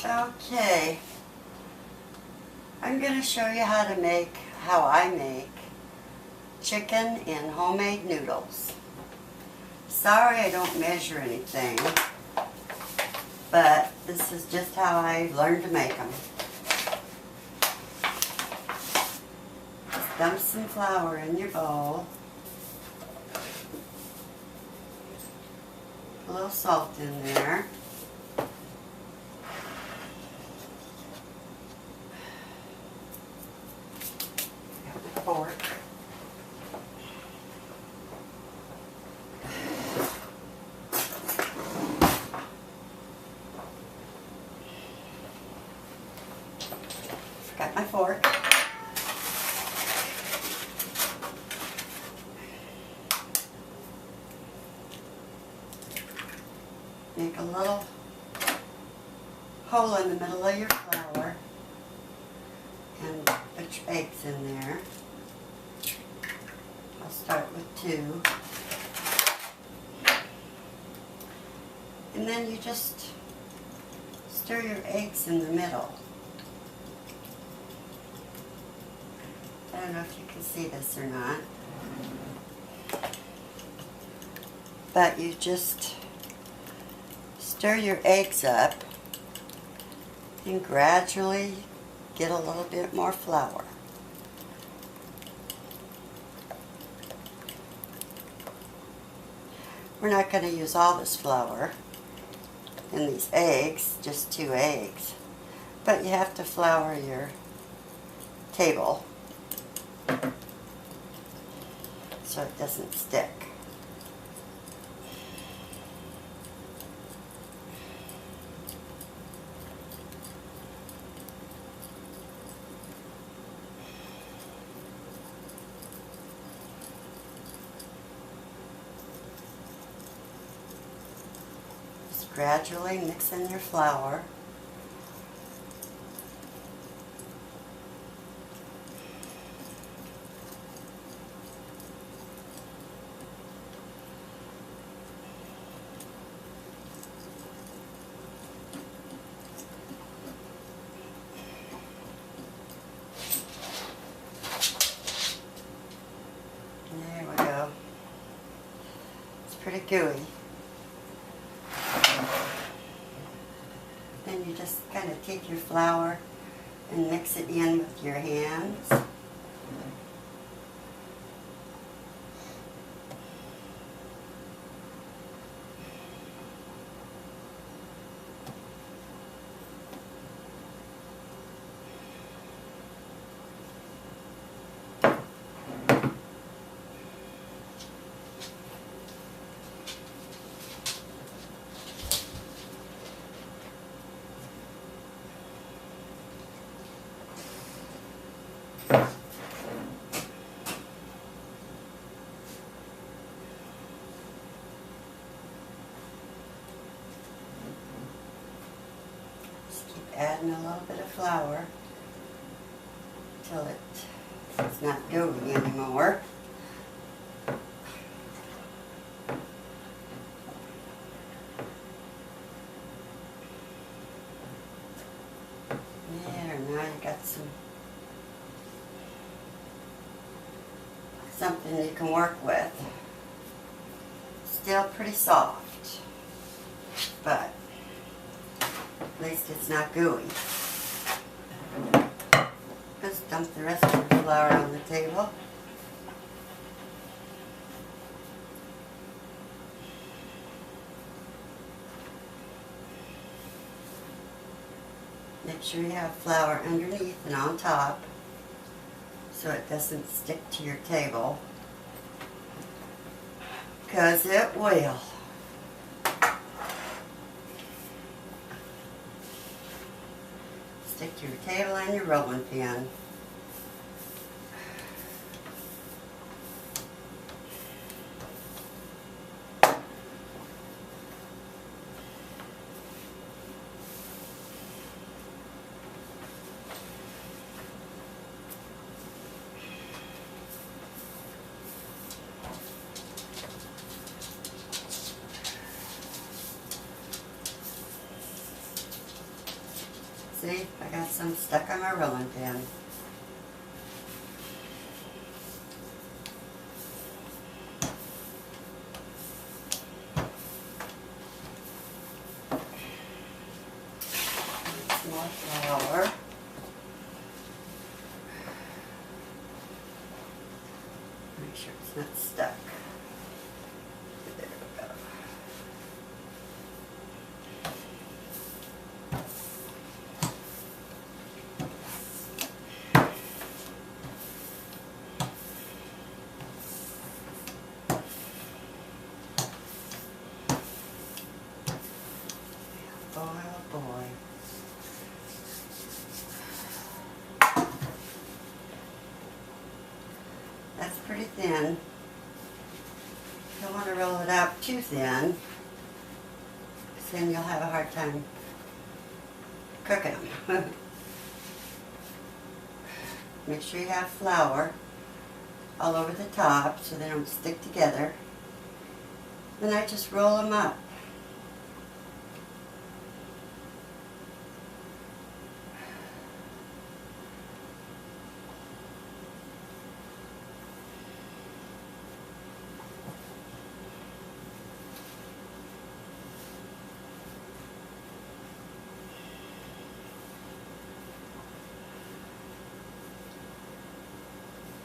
Okay, I'm going to show you how I make chicken in homemade noodles. Sorry I don't measure anything, but this is just how I learned to make them. Just dump some flour in your bowl, a little salt in there. Fork. Got my fork. Make a little hole in the middle of your flour and put your eggs in there. I'll start with 2. And then you just stir your eggs in the middle. I don't know if you can see this or not. But you just stir your eggs up and gradually get a little bit more flour. We're not going to use all this flour in these eggs, just 2 eggs. But you have to flour your table so it doesn't stick. Gradually mix in your flour. There we go. It's pretty gooey. Then you just kind of take your flour and mix it in with your hands. Adding a little bit of flour till it's not gooey anymore. There, now you got something you can work with. Still pretty soft, but at least it's not gooey. Just dump the rest of the flour on the table. Make sure you have flour underneath and on top so it doesn't stick to your table, because it will. Stick to your table and your rolling pin. See, I got some stuck on my rolling pin. Some more flour. Make sure it's not stuck. There we go. Boy, oh boy. That's pretty thin. Don't want to roll it out too thin, because then you'll have a hard time cooking them. Make sure you have flour all over the top so they don't stick together. Then I just roll them up.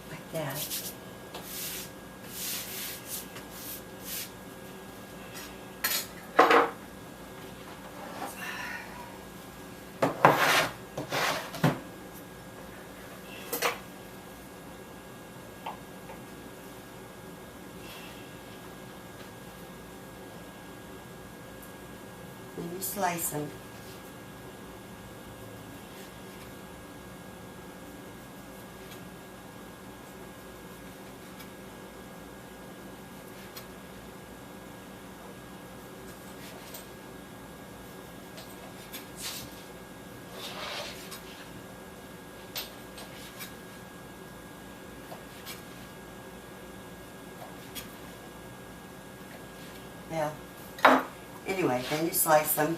Like that. And you slice them. Yeah. Anyway, then you slice them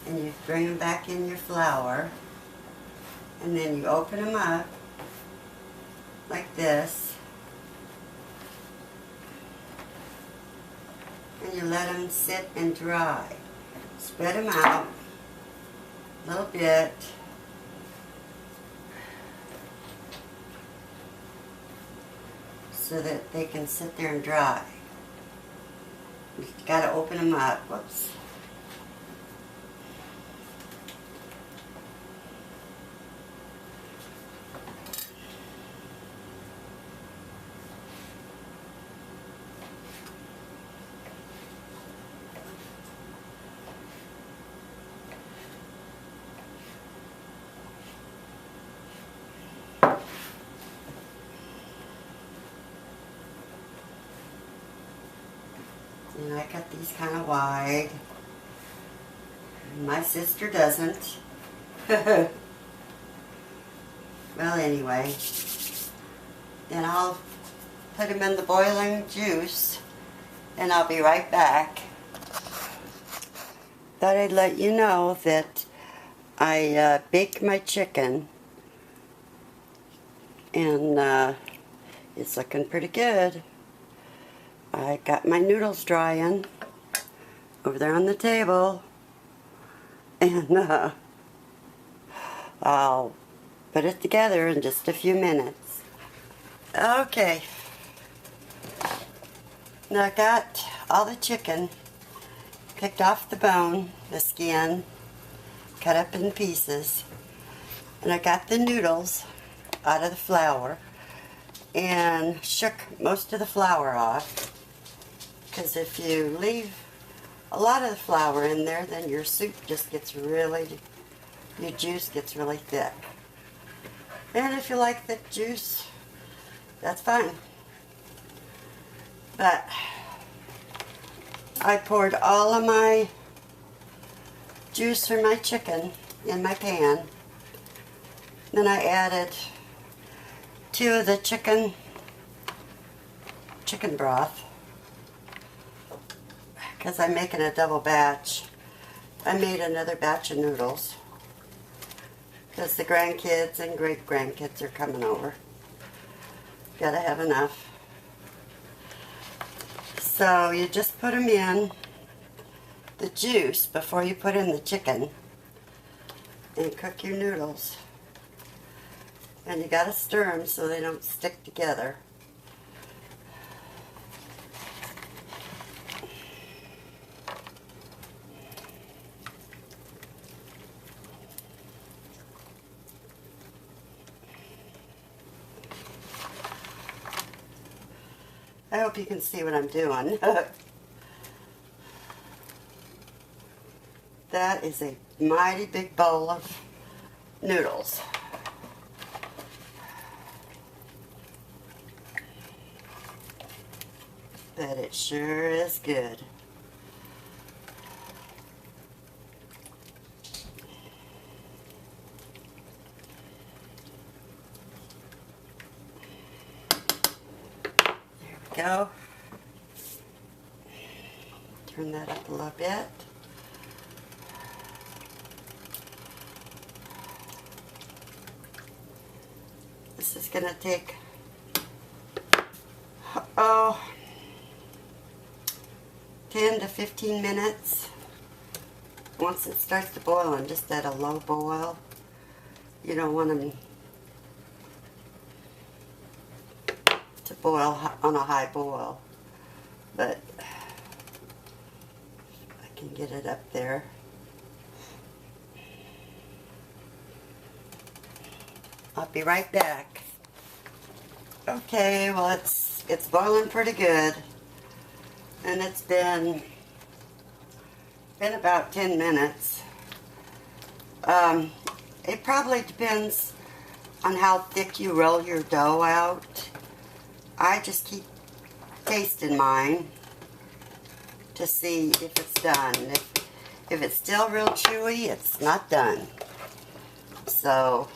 and you bring them back in your flour, and then you open them up like this, and you let them sit and dry. Spread them out a little bit. So that they can sit there and dry. You've got to open them up. Whoops. And I cut these kind of wide. My sister doesn't. Well, anyway, then I'll put them in the boiling juice, and I'll be right back. Thought I'd let you know that I baked my chicken, and it's looking pretty good. I got my noodles drying over there on the table, and I'll put it together in just a few minutes. Okay, now I got all the chicken picked off the bone, the skin, cut up in pieces, and I got the noodles out of the flour and shook most of the flour off. Because if you leave a lot of the flour in there, then your soup just gets really, your juice gets really thick. And if you like thick juice, that's fine. But I poured all of my juice from my chicken in my pan. Then I added 2 of the chicken broth, because I'm making a double batch. I made another batch of noodles. because the grandkids and great-grandkids are coming over. Gotta have enough. So you just put them in the juice before you put in the chicken and cook your noodles. And you gotta stir them so they don't stick together. I hope you can see what I'm doing. That is a mighty big bowl of noodles. But it sure is good. There we go. Turn that up a little bit. This is going to take, 10 to 15 minutes. Once it starts to boil, and just at a low boil. You don't want them to boil on a high boil, but I can get it up there. I'll be right back. Okay, well it's boiling pretty good, and it's been about 10 minutes. It probably depends on how thick you roll your dough out. I just keep tasting mine to see if it's done. If it's still real chewy, it's not done. So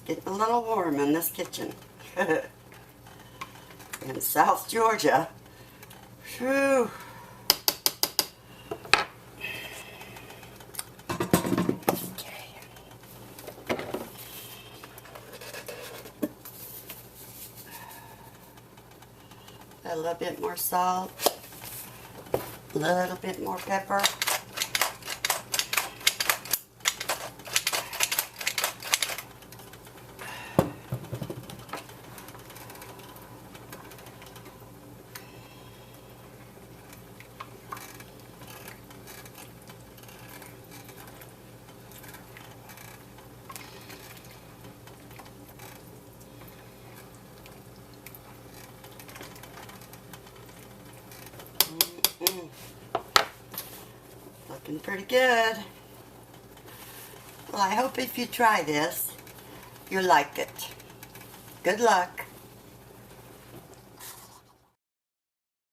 getting a little warm in this kitchen. In South Georgia. Whew. Okay. A little bit more salt. A little bit more pepper. Looking pretty good. Well, I hope if you try this, you'll like it. Good luck.